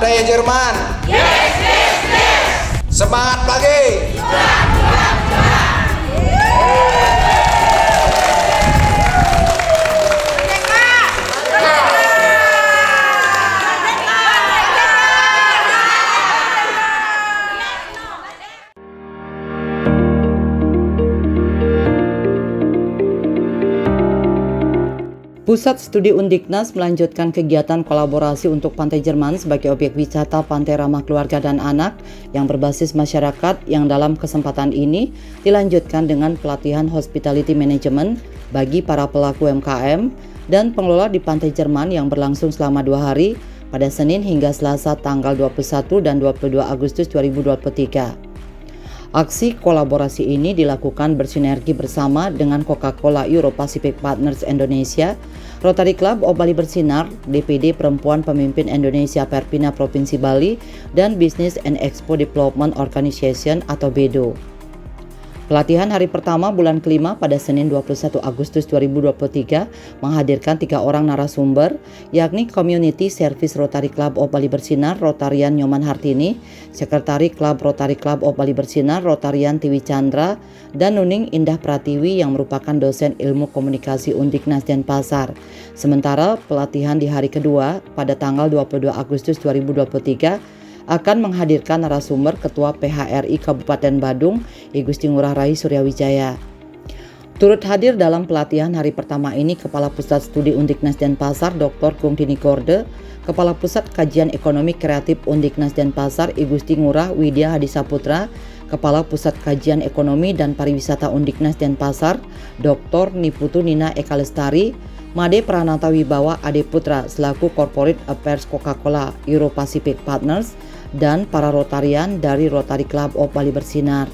Pantai Jerman. Yes, yes, yes. Semangat lagi. Pusat Studi Undiknas melanjutkan kegiatan kolaborasi untuk Pantai Jerman sebagai objek wisata pantai ramah keluarga dan anak yang berbasis masyarakat, yang dalam kesempatan ini dilanjutkan dengan pelatihan hospitality management bagi para pelaku UMKM dan pengelola di Pantai Jerman yang berlangsung selama 2 hari pada Senin hingga Selasa tanggal 21 dan 22 Agustus 2023. Aksi kolaborasi ini dilakukan bersinergi bersama dengan Coca-Cola Euro Pacific Partners Indonesia, Rotary Club of Bali Bersinar, DPD Perempuan Pemimpin Indonesia Perpina Provinsi Bali, dan Business and Expo Development Organization atau BEDO. Pelatihan hari pertama bulan kelima pada Senin 21 Agustus 2023 menghadirkan 3 orang narasumber, yakni Community Service Rotary Club of Bali Bersinar, Rotarian Nyoman Hartini, Sekretari Klub Rotary Club of Bali Bersinar, Rotarian Tiwi Chandra, dan Nuning Indah Pratiwi yang merupakan dosen ilmu komunikasi Undiknas Denpasar. Sementara pelatihan di hari kedua pada tanggal 22 Agustus 2023 akan menghadirkan narasumber Ketua PHRI Kabupaten Badung, I Gusti Ngurah Rai Suryawijaya. Turut hadir dalam pelatihan hari pertama ini Kepala Pusat Studi Undiknas Denpasar Dr. Kungtini Gorde, Kepala Pusat Kajian Ekonomi Kreatif Undiknas Denpasar I Gusti Ngurah Widya Hadisaputra, Kepala Pusat Kajian Ekonomi dan Pariwisata Undiknas Denpasar Dr. Niputu Nina Eka Lestari, Made Pranata Wibawa Ade Putra selaku Corporate Affairs Coca-Cola Euro Pacific Partners, dan para Rotarian dari Rotary Club of Bali Bersinar.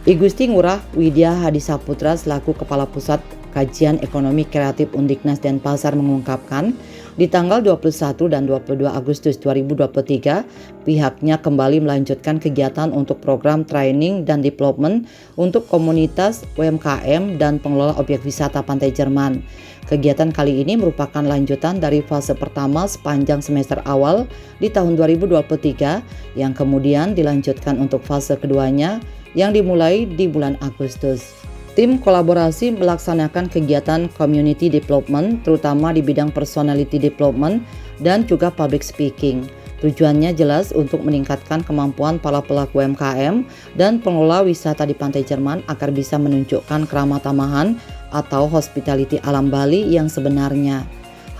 I Gusti Ngurah Widya Hadisaputra selaku Kepala Pusat Kajian Ekonomi Kreatif Undiknas Denpasar mengungkapkan, di tanggal 21 dan 22 Agustus 2023, pihaknya kembali melanjutkan kegiatan untuk program training dan development untuk komunitas UMKM dan pengelola objek wisata Pantai Jerman. Kegiatan kali ini merupakan lanjutan dari fase pertama sepanjang semester awal di tahun 2023 yang kemudian dilanjutkan untuk fase keduanya yang dimulai di bulan Agustus. Tim kolaborasi melaksanakan kegiatan community development terutama di bidang personality development dan juga public speaking. Tujuannya jelas untuk meningkatkan kemampuan para pelaku UMKM dan pengelola wisata di Pantai Jerman agar bisa menunjukkan keramah tamahan atau hospitality alam Bali yang sebenarnya.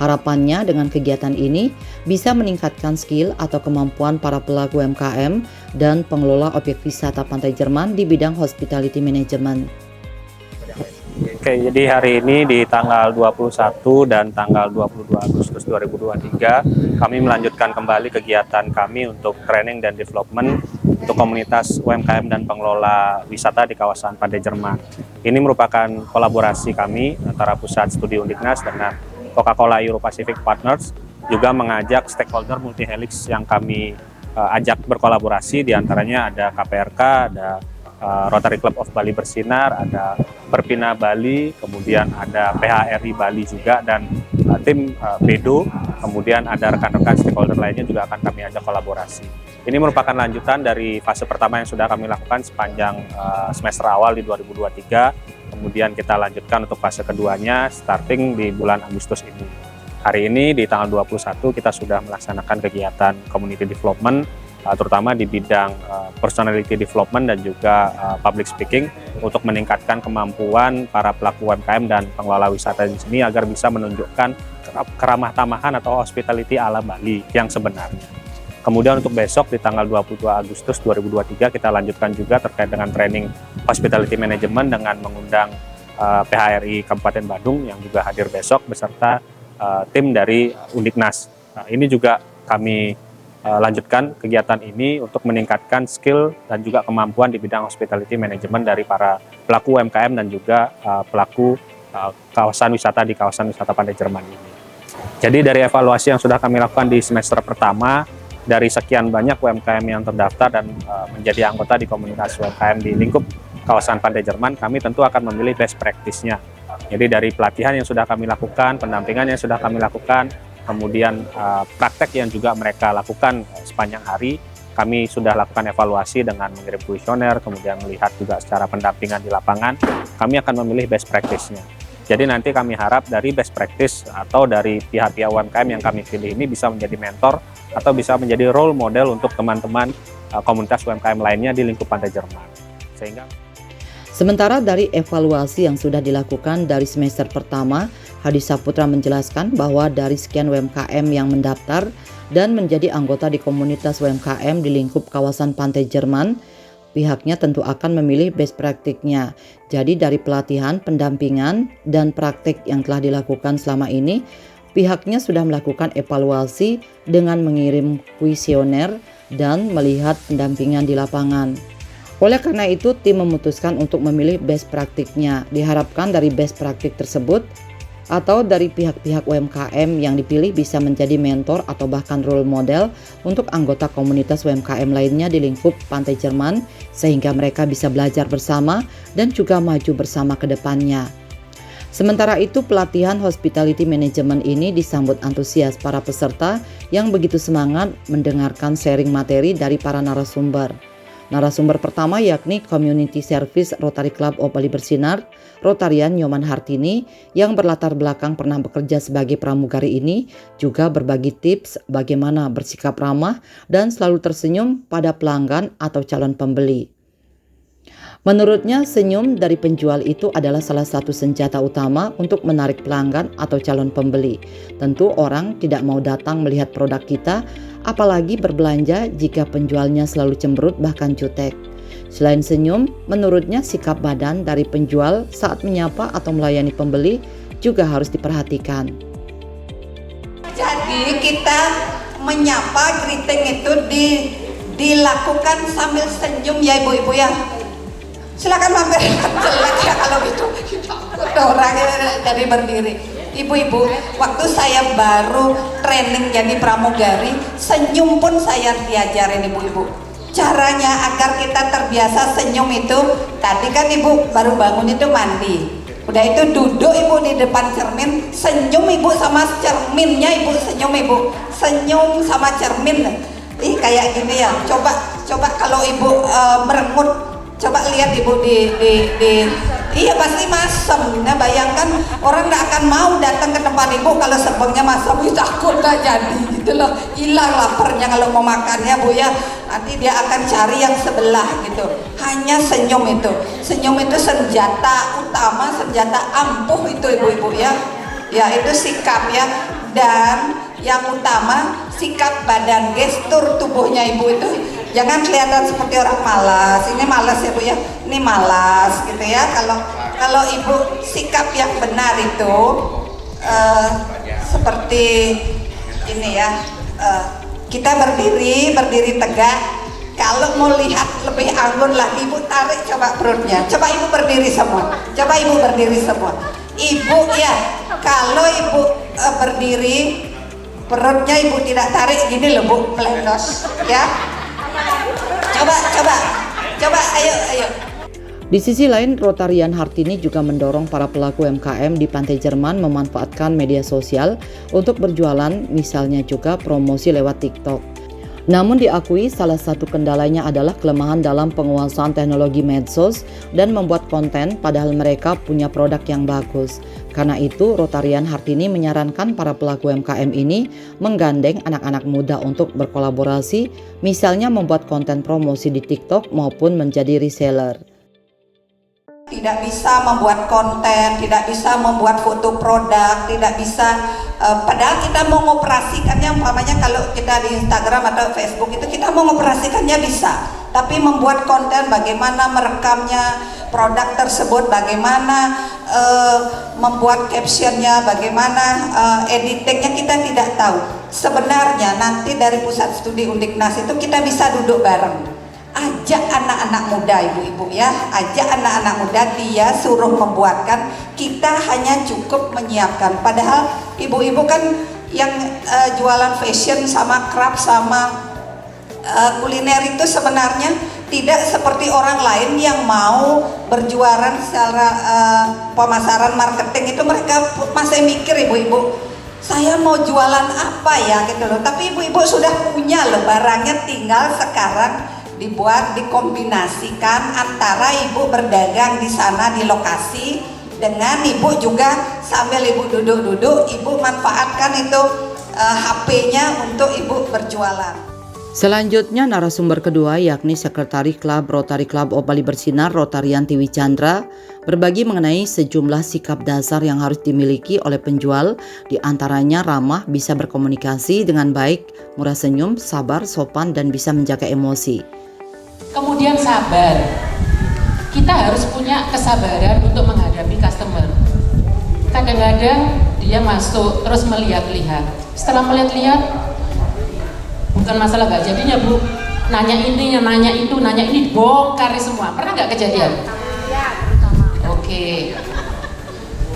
Harapannya dengan kegiatan ini bisa meningkatkan skill atau kemampuan para pelaku UMKM dan pengelola objek wisata Pantai Jerman di bidang hospitality management. Oke, jadi hari ini di tanggal 21 dan tanggal 22 Agustus 2023 kami melanjutkan kembali kegiatan kami untuk training dan development untuk komunitas UMKM dan pengelola wisata di kawasan Pantai Jerman. Ini merupakan kolaborasi kami antara Pusat Studi Undiknas dengan Coca-Cola Euro Pacific Partners, juga mengajak stakeholder multi helix yang kami ajak berkolaborasi, diantaranya ada KPRK, ada Rotary Club of Bali Bersinar, ada Perpina Bali, kemudian ada PHRI Bali juga, dan tim BEDO, kemudian ada rekan-rekan stakeholder lainnya juga akan kami ajak kolaborasi. Ini merupakan lanjutan dari fase pertama yang sudah kami lakukan sepanjang semester awal di 2023, kemudian kita lanjutkan untuk fase keduanya starting di bulan Agustus ini. Hari ini di tanggal 21 kita sudah melaksanakan kegiatan community development, terutama di bidang personality development dan juga public speaking untuk meningkatkan kemampuan para pelaku UMKM dan pengelola wisata di sini agar bisa menunjukkan keramah tamahan atau hospitality ala Bali yang sebenarnya. Kemudian untuk besok di tanggal 22 Agustus 2023 kita lanjutkan juga terkait dengan training hospitality management dengan mengundang PHRI Kabupaten Badung yang juga hadir besok beserta tim dari Undiknas. Nah, ini juga kami lanjutkan kegiatan ini untuk meningkatkan skill dan juga kemampuan di bidang hospitality management dari para pelaku UMKM dan juga pelaku kawasan wisata di kawasan wisata Pantai Jerman ini. Jadi dari evaluasi yang sudah kami lakukan di semester pertama, dari sekian banyak UMKM yang terdaftar dan menjadi anggota di komunitas UMKM di lingkup kawasan Pantai Jerman, kami tentu akan memilih best practice-nya. Jadi dari pelatihan yang sudah kami lakukan, pendampingan yang sudah kami lakukan, kemudian praktek yang juga mereka lakukan sepanjang hari. Kami sudah lakukan evaluasi dengan mengirim kuesioner, kemudian melihat juga secara pendampingan di lapangan. Kami akan memilih best practice-nya. Jadi nanti kami harap dari best practice atau dari pihak-pihak UMKM yang kami pilih ini bisa menjadi mentor atau bisa menjadi role model untuk teman-teman komunitas UMKM lainnya di lingkup Pantai Jerman. Sementara dari evaluasi yang sudah dilakukan dari semester pertama, Hadi Saputra menjelaskan bahwa dari sekian UMKM yang mendaftar dan menjadi anggota di komunitas UMKM di lingkup kawasan Pantai Jerman, pihaknya tentu akan memilih best praktiknya. Jadi dari pelatihan, pendampingan, dan praktik yang telah dilakukan selama ini, pihaknya sudah melakukan evaluasi dengan mengirim kuesioner dan melihat pendampingan di lapangan. Oleh karena itu, tim memutuskan untuk memilih best praktiknya. Diharapkan dari best praktik tersebut atau dari pihak-pihak UMKM yang dipilih bisa menjadi mentor atau bahkan role model untuk anggota komunitas UMKM lainnya di lingkup Pantai Jerman, sehingga mereka bisa belajar bersama dan juga maju bersama ke depannya. Sementara itu, pelatihan Hospitality Management ini disambut antusias para peserta yang begitu semangat mendengarkan sharing materi dari para narasumber. Narasumber pertama yakni Community Service Rotary Club of Bali Bersinar, Rotarian Nyoman Hartini yang berlatar belakang pernah bekerja sebagai pramugari ini juga berbagi tips bagaimana bersikap ramah dan selalu tersenyum pada pelanggan atau calon pembeli. Menurutnya, senyum dari penjual itu adalah salah satu senjata utama untuk menarik pelanggan atau calon pembeli. Tentu orang tidak mau datang melihat produk kita, apalagi berbelanja jika penjualnya selalu cemberut bahkan jutek. Selain senyum, menurutnya sikap badan dari penjual saat menyapa atau melayani pembeli juga harus diperhatikan. Jadi kita menyapa greeting itu dilakukan sambil senyum ya ibu-ibu ya. Silakan mampir, jelek ya kalau gitu. Orangnya dari berdiri. Ibu-ibu, waktu saya baru training jadi pramugari, senyum pun saya diajarin ibu-ibu. Caranya agar kita terbiasa senyum itu, tadi kan ibu baru bangun itu mandi. Udah itu duduk ibu di depan cermin, senyum ibu sama cerminnya ibu, senyum ibu. Senyum sama cermin. Ih kayak gini ya, coba kalau ibu merengut. Coba lihat ibu iya pasti masem. Nah bayangkan orang tidak akan mau datang ke tempat ibu kalau sebelumnya masem, takut dah jadi gitu loh, hilang laparnya kalau mau makannya bu ya. Nanti dia akan cari yang sebelah gitu. Hanya senyum itu senjata utama, senjata ampuh itu ibu-ibu ya. Ya itu sikap ya. Dan yang utama sikap badan, gestur tubuhnya ibu itu. Jangan kelihatan seperti orang malas. Ini malas ya bu ya. Ini malas gitu ya. Kalau ibu sikap yang benar itu seperti ini ya. Kita berdiri tegak. Kalau mau lihat lebih anggun lagi, ibu tarik coba perutnya. Coba ibu berdiri semua. Ibu ya. Kalau ibu berdiri, perutnya ibu tidak tarik gini loh bu, melendos ya. Coba, ayo. Di sisi lain, Rotarian Hartini juga mendorong para pelaku UMKM di Pantai Jerman memanfaatkan media sosial untuk berjualan, misalnya juga promosi lewat TikTok. Namun diakui salah satu kendalanya adalah kelemahan dalam penguasaan teknologi medsos dan membuat konten padahal mereka punya produk yang bagus. Karena itu, Rotarian Hartini menyarankan para pelaku UMKM ini menggandeng anak-anak muda untuk berkolaborasi, misalnya membuat konten promosi di TikTok maupun menjadi reseller. Tidak bisa membuat konten, tidak bisa membuat foto produk, tidak bisa padahal kita mau mengoperasikannya, umpamanya kalau kita di Instagram atau Facebook itu kita mau mengoperasikannya bisa, tapi membuat konten bagaimana merekamnya produk tersebut, bagaimana membuat captionnya, bagaimana editingnya kita tidak tahu. Sebenarnya nanti dari Pusat Studi Undiknas itu kita bisa duduk bareng. Ajak anak-anak muda ibu-ibu ya, ajak anak-anak muda, dia suruh membuatkan, kita hanya cukup menyiapkan. Padahal ibu-ibu kan yang jualan fashion sama craft sama kuliner itu sebenarnya tidak seperti orang lain yang mau berjualan secara pemasaran marketing itu, mereka masih mikir ibu-ibu saya mau jualan apa ya gitu loh. Tapi ibu-ibu sudah punya loh barangnya, tinggal sekarang dibuat, dikombinasikan antara ibu berdagang di sana di lokasi dengan ibu juga sambil ibu duduk-duduk, ibu manfaatkan itu HP-nya untuk ibu berjualan. Selanjutnya narasumber kedua yakni Sekretari Klub Rotary Club of Bali Bersinar Rotarian Tiwi Chandra berbagi mengenai sejumlah sikap dasar yang harus dimiliki oleh penjual, di antaranya ramah, bisa berkomunikasi dengan baik, murah senyum, sabar, sopan, dan bisa menjaga emosi. Kemudian sabar, kita harus punya kesabaran untuk menghadapi customer. Kadang-kadang dia masuk terus melihat-lihat, setelah melihat-lihat bukan masalah gak jadinya Bu, nanya ini, nanya itu, nanya ini, bongkar semua. Pernah gak kejadian? Oke,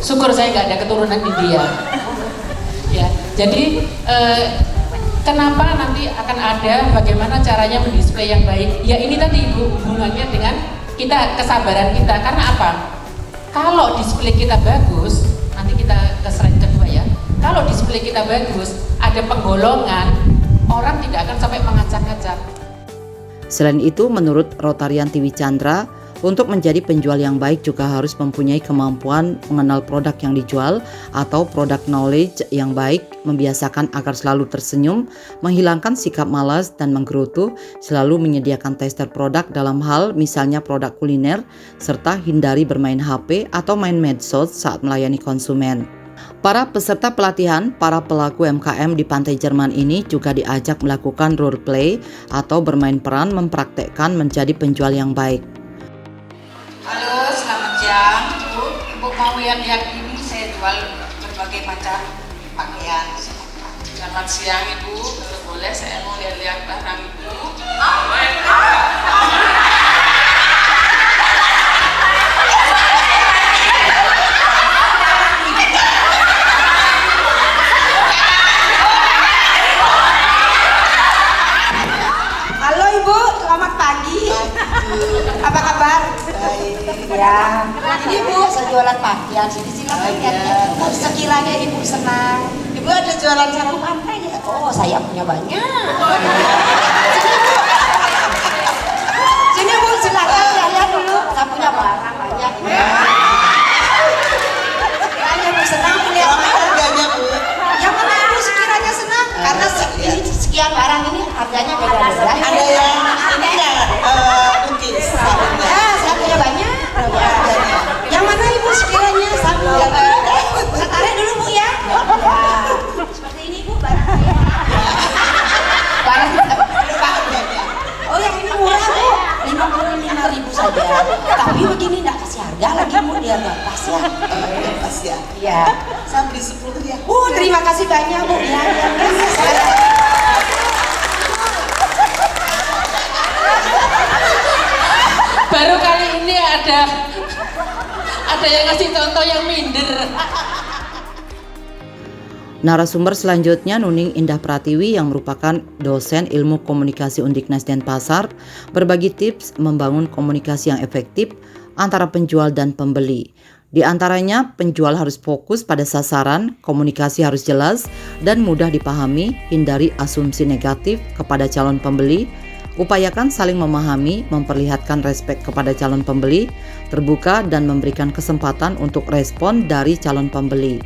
syukur saya gak ada keturunan India. Ya, jadi kenapa nanti akan ada bagaimana caranya mendisplay yang baik? Ya ini tadi Ibu, hubungannya dengan kita, kesabaran kita. Karena apa? Kalau display kita bagus, nanti kita ke slide kedua ya. Kalau display kita bagus, ada penggolongan, orang tidak akan sampai mengacak-ngacak. Selain itu, menurut Rotarian Tiwi Chandra, untuk menjadi penjual yang baik juga harus mempunyai kemampuan mengenal produk yang dijual atau product knowledge yang baik, membiasakan agar selalu tersenyum, menghilangkan sikap malas dan menggerutu, selalu menyediakan tester produk dalam hal misalnya produk kuliner, serta hindari bermain HP atau main medsos saat melayani konsumen. Para peserta pelatihan, para pelaku UMKM di Pantai Jerman ini juga diajak melakukan role play atau bermain peran mempraktekkan menjadi penjual yang baik. Halo, selamat siang. Ibu mau lihat ini, saya jual berbagai macam pakaian. Selamat siang Ibu, kalau boleh saya mau lihat-lihat barang Ibu. Halo Ibu, selamat pagi. Apa kabar? Baik. Ya. Ini Bu, saya jualan pakaian. Sini silakan lihat. Sekiranya Ibu senang. Ibu ada jualan sarung pantai ya? Oh, saya punya banyak. Sini Bu, silakan lihat dulu. Saya punya barang banyak. Sekiranya Bu senang melihat harganya Bu. Yang mana Ibu sekiranya senang? Karena ini sekian barang ini harganya beda-beda. Ada yang ini ya lukis. Ya, saya punya banyak. Ya. Yang mana Ibu sekiranya sama? Saya tarik dulu Bu ya. Seperti ini Bu barang saya. Barang oh yang ini murah Bu, 55.000 saja. Tapi begini enggak kasih harga lagi Bu, biar enggak pas ya. Pas ya. Iya. Saya beli 10 ya. Terima kasih banyak Bu ya. Baru kali ini ada yang ngasih contoh yang minder. Narasumber selanjutnya Nuning Indah Pratiwi yang merupakan dosen ilmu komunikasi Undiknas Denpasar berbagi tips membangun komunikasi yang efektif antara penjual dan pembeli. Di antaranya, penjual harus fokus pada sasaran, komunikasi harus jelas dan mudah dipahami, hindari asumsi negatif kepada calon pembeli, upayakan saling memahami, memperlihatkan respek kepada calon pembeli, terbuka dan memberikan kesempatan untuk respon dari calon pembeli.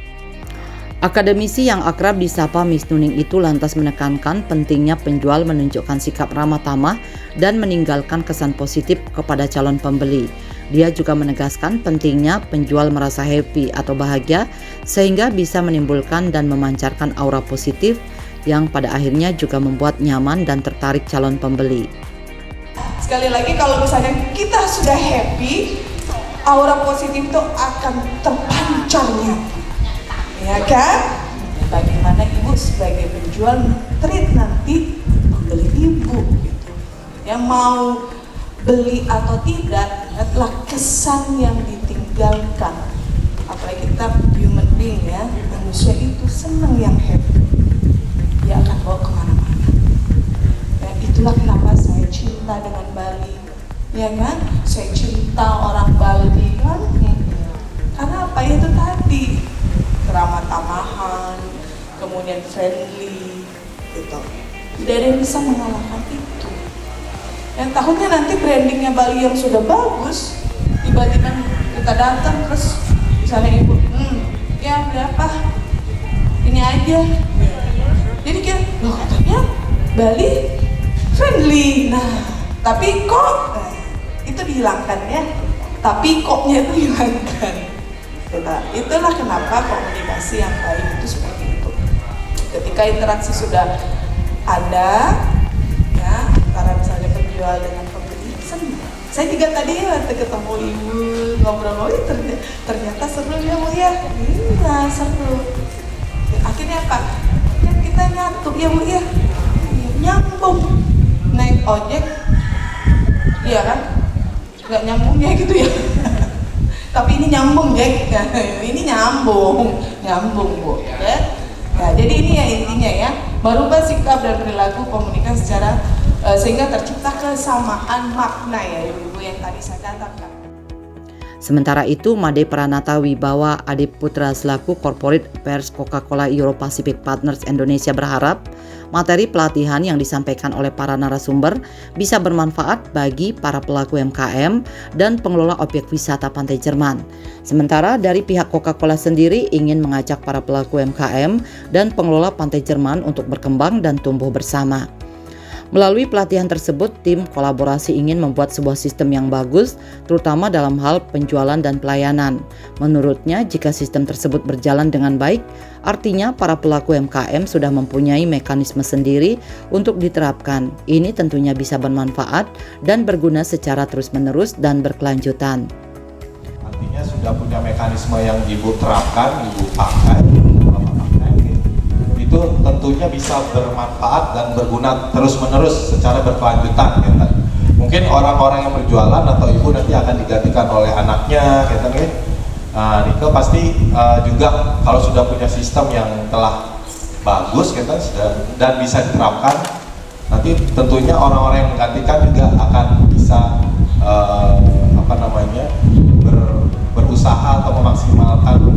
Akademisi yang akrab disapa Miss Nuning itu lantas menekankan pentingnya penjual menunjukkan sikap ramah tamah dan meninggalkan kesan positif kepada calon pembeli. Dia juga menegaskan pentingnya penjual merasa happy atau bahagia sehingga bisa menimbulkan dan memancarkan aura positif yang pada akhirnya juga membuat nyaman dan tertarik calon pembeli. Sekali lagi kalau misalnya kita sudah happy, aura positif itu akan terpancarnya, ya kan? Bagaimana Ibu sebagai penjual treat nanti pembeli Ibu gitu. Yang mau beli atau tidak adalah kesan yang ditinggalkan. Apalagi kita human being ya, manusia itu senang yang happy. Dia akan bawa kemana-mana. Ya, itulah kenapa saya cinta dengan Bali, ya kan? Saya cinta orang Bali kan? Karena apa itu tadi keramah tamahan, friendly gitu. Tidak ada yang bisa mengalahkan itu. Yang takutnya nanti brandingnya Bali yang sudah bagus, tiba-tiba kita datang terus misalnya ibu, ya berapa? Ini aja. Jadi kan, loh katanya Bali friendly. Nah, tapi kok itu dihilangkan ya. Tapi koknya itu dihilangkan. Itulah kenapa komunikasi yang baik itu seperti itu. Ketika interaksi sudah ada, ya antara misalnya penjual dengan pembeli, senang. Saya juga tadi waktu ketemu ibu ngobrol-ngobrol, ternyata seru ya bu ya. Iya seru. Akhirnya apa? Kan kita nyatu ya bu ya, nyambung. Naik ojek, iya kan? Nggak nyambungnya gitu ya. Tapi ini nyambung Jack, ini nyambung bu, ya. Nah, jadi ini ya intinya ya, merubah sikap dan perilaku komunikasi secara sehingga tercipta kesamaan makna ya ibu-ibu yang tadi saya katakan. Sementara itu, Made Pranata Wibawa Adiputra selaku Corporate Affairs Coca-Cola Euro Pacific Partners Indonesia berharap materi pelatihan yang disampaikan oleh para narasumber bisa bermanfaat bagi para pelaku UMKM dan pengelola objek wisata Pantai Jerman. Sementara dari pihak Coca-Cola sendiri ingin mengajak para pelaku UMKM dan pengelola Pantai Jerman untuk berkembang dan tumbuh bersama. Melalui pelatihan tersebut, tim kolaborasi ingin membuat sebuah sistem yang bagus, terutama dalam hal penjualan dan pelayanan. Menurutnya, jika sistem tersebut berjalan dengan baik, artinya para pelaku UMKM sudah mempunyai mekanisme sendiri untuk diterapkan. Ini tentunya bisa bermanfaat dan berguna secara terus-menerus dan berkelanjutan. Artinya sudah punya mekanisme yang ibu terapkan, ibu pakai, itu tentunya bisa bermanfaat dan berguna terus-menerus secara berkelanjutan ya. Mungkin orang-orang yang berjualan atau ibu nanti akan digantikan oleh anaknya gitu ya. Nike pasti juga kalau sudah punya sistem yang telah bagus gitu dan bisa diterapkan, nanti tentunya orang-orang yang menggantikan juga akan bisa berusaha atau memaksimalkan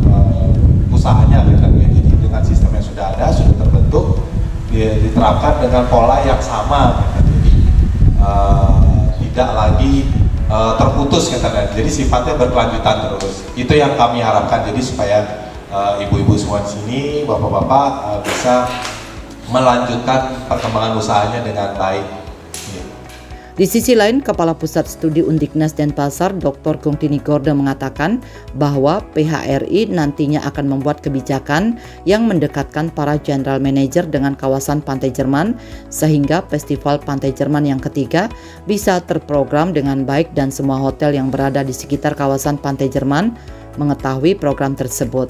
usahanya gitu ya. Jadi dengan sistem yang sudah ada, sudah terbentuk, diterapkan dengan pola yang sama gitu. Jadi tidak lagi terputus katanya. Jadi sifatnya berkelanjutan terus. Itu yang kami harapkan. Jadi supaya ibu-ibu semua di sini, bapak-bapak bisa melanjutkan perkembangan usahanya dengan baik. Di sisi lain, Kepala Pusat Studi Undiknas Denpasar, Dr. Gungtini Gorde mengatakan bahwa PHRI nantinya akan membuat kebijakan yang mendekatkan para general manager dengan kawasan Pantai Jerman sehingga Festival Pantai Jerman yang ketiga bisa terprogram dengan baik dan semua hotel yang berada di sekitar kawasan Pantai Jerman mengetahui program tersebut.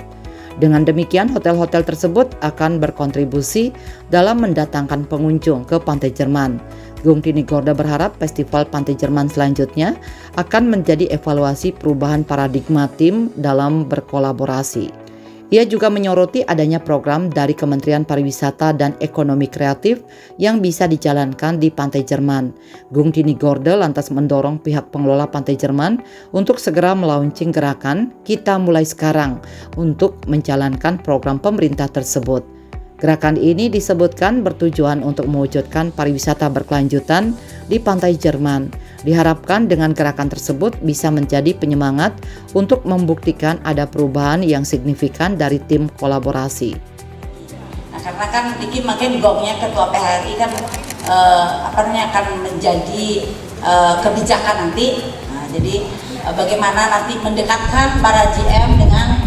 Dengan demikian, hotel-hotel tersebut akan berkontribusi dalam mendatangkan pengunjung ke Pantai Jerman. Gungtini Gorde berharap Festival Pantai Jerman selanjutnya akan menjadi evaluasi perubahan paradigma tim dalam berkolaborasi. Ia juga menyoroti adanya program dari Kementerian Pariwisata dan Ekonomi Kreatif yang bisa dijalankan di Pantai Jerman. Gungtini Gorde lantas mendorong pihak pengelola Pantai Jerman untuk segera melaunching gerakan Kita Mulai Sekarang untuk menjalankan program pemerintah tersebut. Gerakan ini disebutkan bertujuan untuk mewujudkan pariwisata berkelanjutan di Pantai Jerman. Diharapkan dengan gerakan tersebut bisa menjadi penyemangat untuk membuktikan ada perubahan yang signifikan dari tim kolaborasi. Nah, karena kan Diki makin gongnya ketua PHRI kan akan menjadi kebijakan nanti. Nah, jadi bagaimana nanti mendekatkan para GM dengan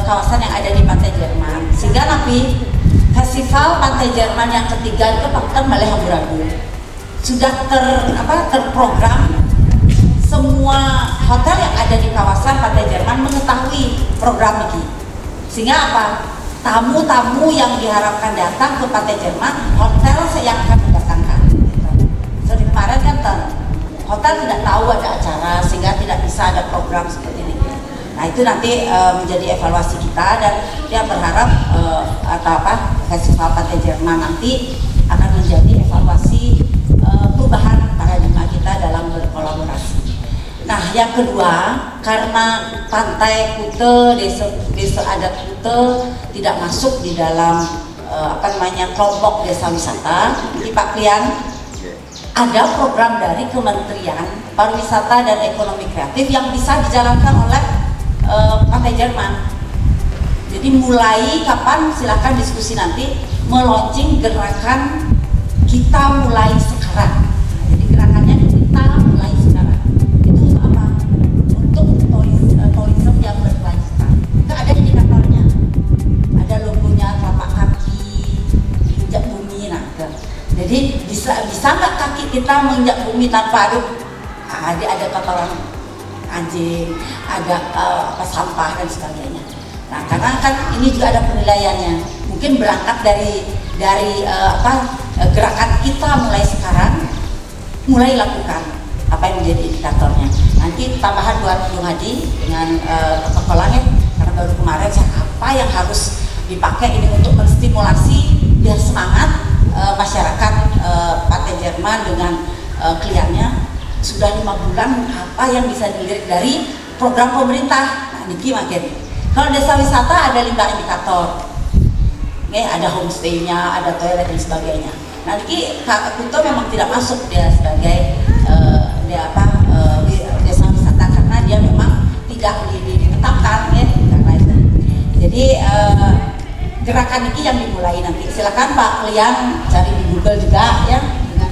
kawasan yang ada di Pantai Jerman sehingga nanti Festival Pantai Jerman yang ketiga itu bahkan malah amburadul. Sudah terprogram, semua hotel yang ada di kawasan Pantai Jerman mengetahui program ini. Sehingga apa? Tamu-tamu yang diharapkan datang ke Pantai Jerman, hotel yang akan mendatangkan. Seperti kemarin kan hotel tidak tahu ada acara sehingga tidak bisa ada program seperti ini. Nah itu nanti menjadi evaluasi kita dan dia berharap Festival Pantai Jerman nanti akan menjadi evaluasi perubahan paradigma kita dalam berkolaborasi. Nah yang kedua, karena pantai Kute, desa adat Kute tidak masuk di dalam kelompok desa wisata di Pak Klian, ada program dari Kementerian Pariwisata dan Ekonomi Kreatif yang bisa dijalankan oleh Pantai Jerman. Jadi mulai kapan silakan diskusi nanti, meluncing gerakan kita mulai sekarang. Jadi gerakannya kita mulai sekarang. Itu untuk apa? Untuk tourism yang berkelanjutan. Itu ada indikatornya, ada logonya telapak kaki, injak bumi. Jadi bisa nggak kaki kita menginjak bumi tanpa ada kotoran anjing, ada sampah dan sebagainya. Nah, karena kan ini juga ada penilaiannya. Mungkin berangkat dari gerakan kita mulai sekarang, mulai lakukan apa yang menjadi indikatornya. Nanti tambahan buat Bung Hadi dengan protokolnya, karena baru kemarin apa yang harus dipakai ini untuk menstimulasi biar semangat masyarakat Pantai Jerman dengan kliennya. Sudah 5 bulan apa yang bisa dilihat dari program pemerintah. Nah, niki makin. Kalau desa wisata ada 5 indikator, ada homestay-nya, ada toilet dan sebagainya. Nah, niki Kak Kuto memang tidak masuk dia sebagai desa wisata karena dia memang tidak ditetapkan ya karena itu. Jadi gerakan niki yang dimulai nanti. Silakan Pak Klian cari di Google juga ya dengan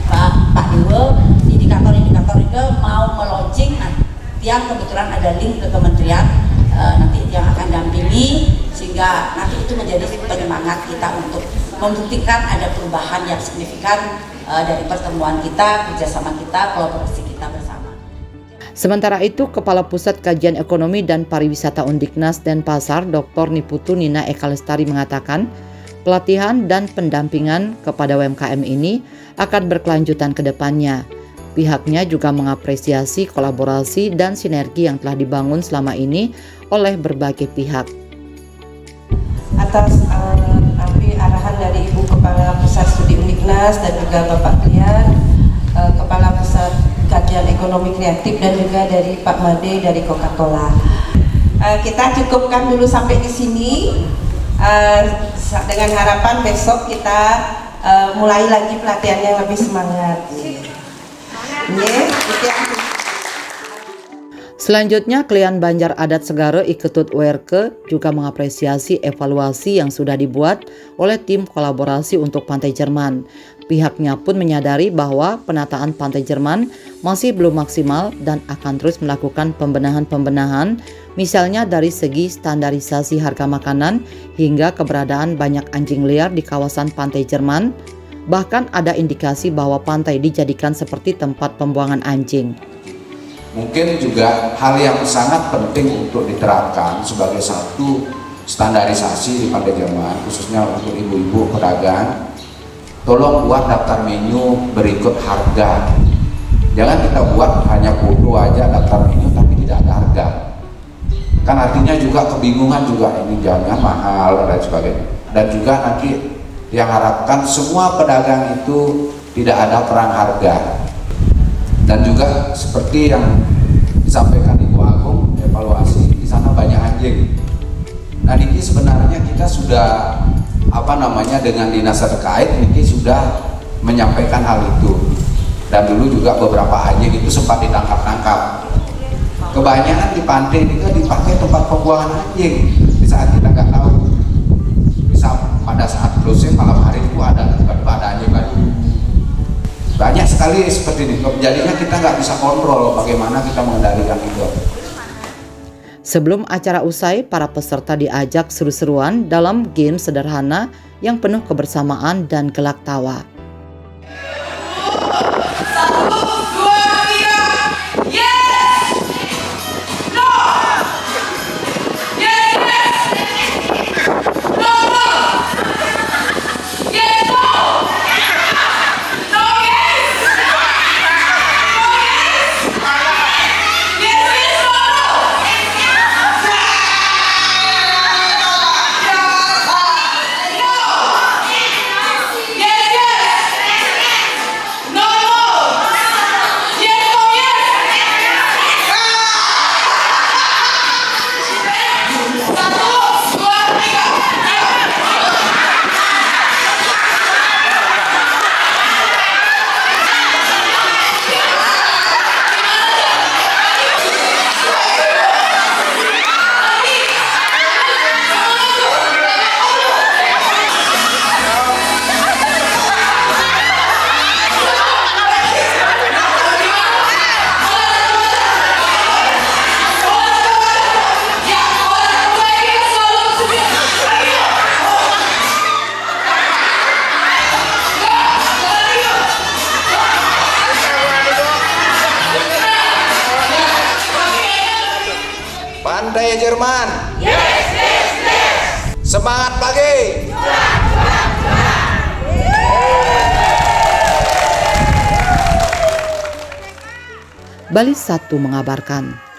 Pak Dewo. Indikator itu mau meluncing, yang kebetulan ada link ke kementerian nanti yang akan dampingi sehingga nanti itu menjadi penyemangat kita untuk membuktikan ada perubahan yang signifikan dari pertemuan kita, kerjasama kita, kolaborasi kita bersama. Sementara itu, Kepala Pusat Kajian Ekonomi dan Pariwisata Undiknas Denpasar, Dr. Niputu Nina Eka Lestari mengatakan, pelatihan dan pendampingan kepada UMKM ini akan berkelanjutan ke depannya. Pihaknya juga mengapresiasi kolaborasi dan sinergi yang telah dibangun selama ini oleh berbagai pihak. Atas arahan dari Ibu Kepala Pusat Studi Undiknas dan juga Bapak Klian, Kepala Pusat Kajian Ekonomi Kreatif dan juga dari Pak Made dari Coca-Cola. Kita cukupkan dulu sampai di sini dengan harapan besok kita mulai lagi pelatihan yang lebih semangat. Selanjutnya, Klian Banjar Adat Segara Iketut Werke juga mengapresiasi evaluasi yang sudah dibuat oleh tim kolaborasi untuk Pantai Jerman. Pihaknya pun menyadari bahwa penataan Pantai Jerman masih belum maksimal dan akan terus melakukan pembenahan-pembenahan, misalnya dari segi standarisasi harga makanan hingga keberadaan banyak anjing liar di kawasan Pantai Jerman. Bahkan ada indikasi bahwa pantai dijadikan seperti tempat pembuangan anjing. Mungkin juga hal yang sangat penting untuk diterapkan sebagai satu standarisasi di Pantai Jerman, khususnya untuk ibu-ibu pedagang, tolong buat daftar menu berikut harga. Jangan kita buat hanya foto aja daftar menu tapi tidak ada harga. Kan artinya juga kebingungan juga, ini jangan mahal dan sebagainya. Dan juga nanti yang harapkan semua pedagang itu tidak ada perang harga. Dan juga seperti yang disampaikan Ibu Agung, evaluasi di sana banyak anjing. Nah, ini sebenarnya kita sudah dengan dinas terkait ini sudah menyampaikan hal itu. Dan dulu juga beberapa anjing itu sempat ditangkap-tangkap. Kebanyakan di pantai ini kan dipakai tempat pembuangan anjing. Di saat kita nggak tahu, pada saat closing malam hari itu ada anjing baru. Banyak sekali seperti ini. Jadinya kita nggak bisa kontrol bagaimana kita mengendalikan itu. Sebelum acara usai, para peserta diajak seru-seruan dalam game sederhana yang penuh kebersamaan dan gelak tawa. Yes! Pantai Jerman. Yes, yes, yes. Semangat pagi. Bali 1 mengabarkan.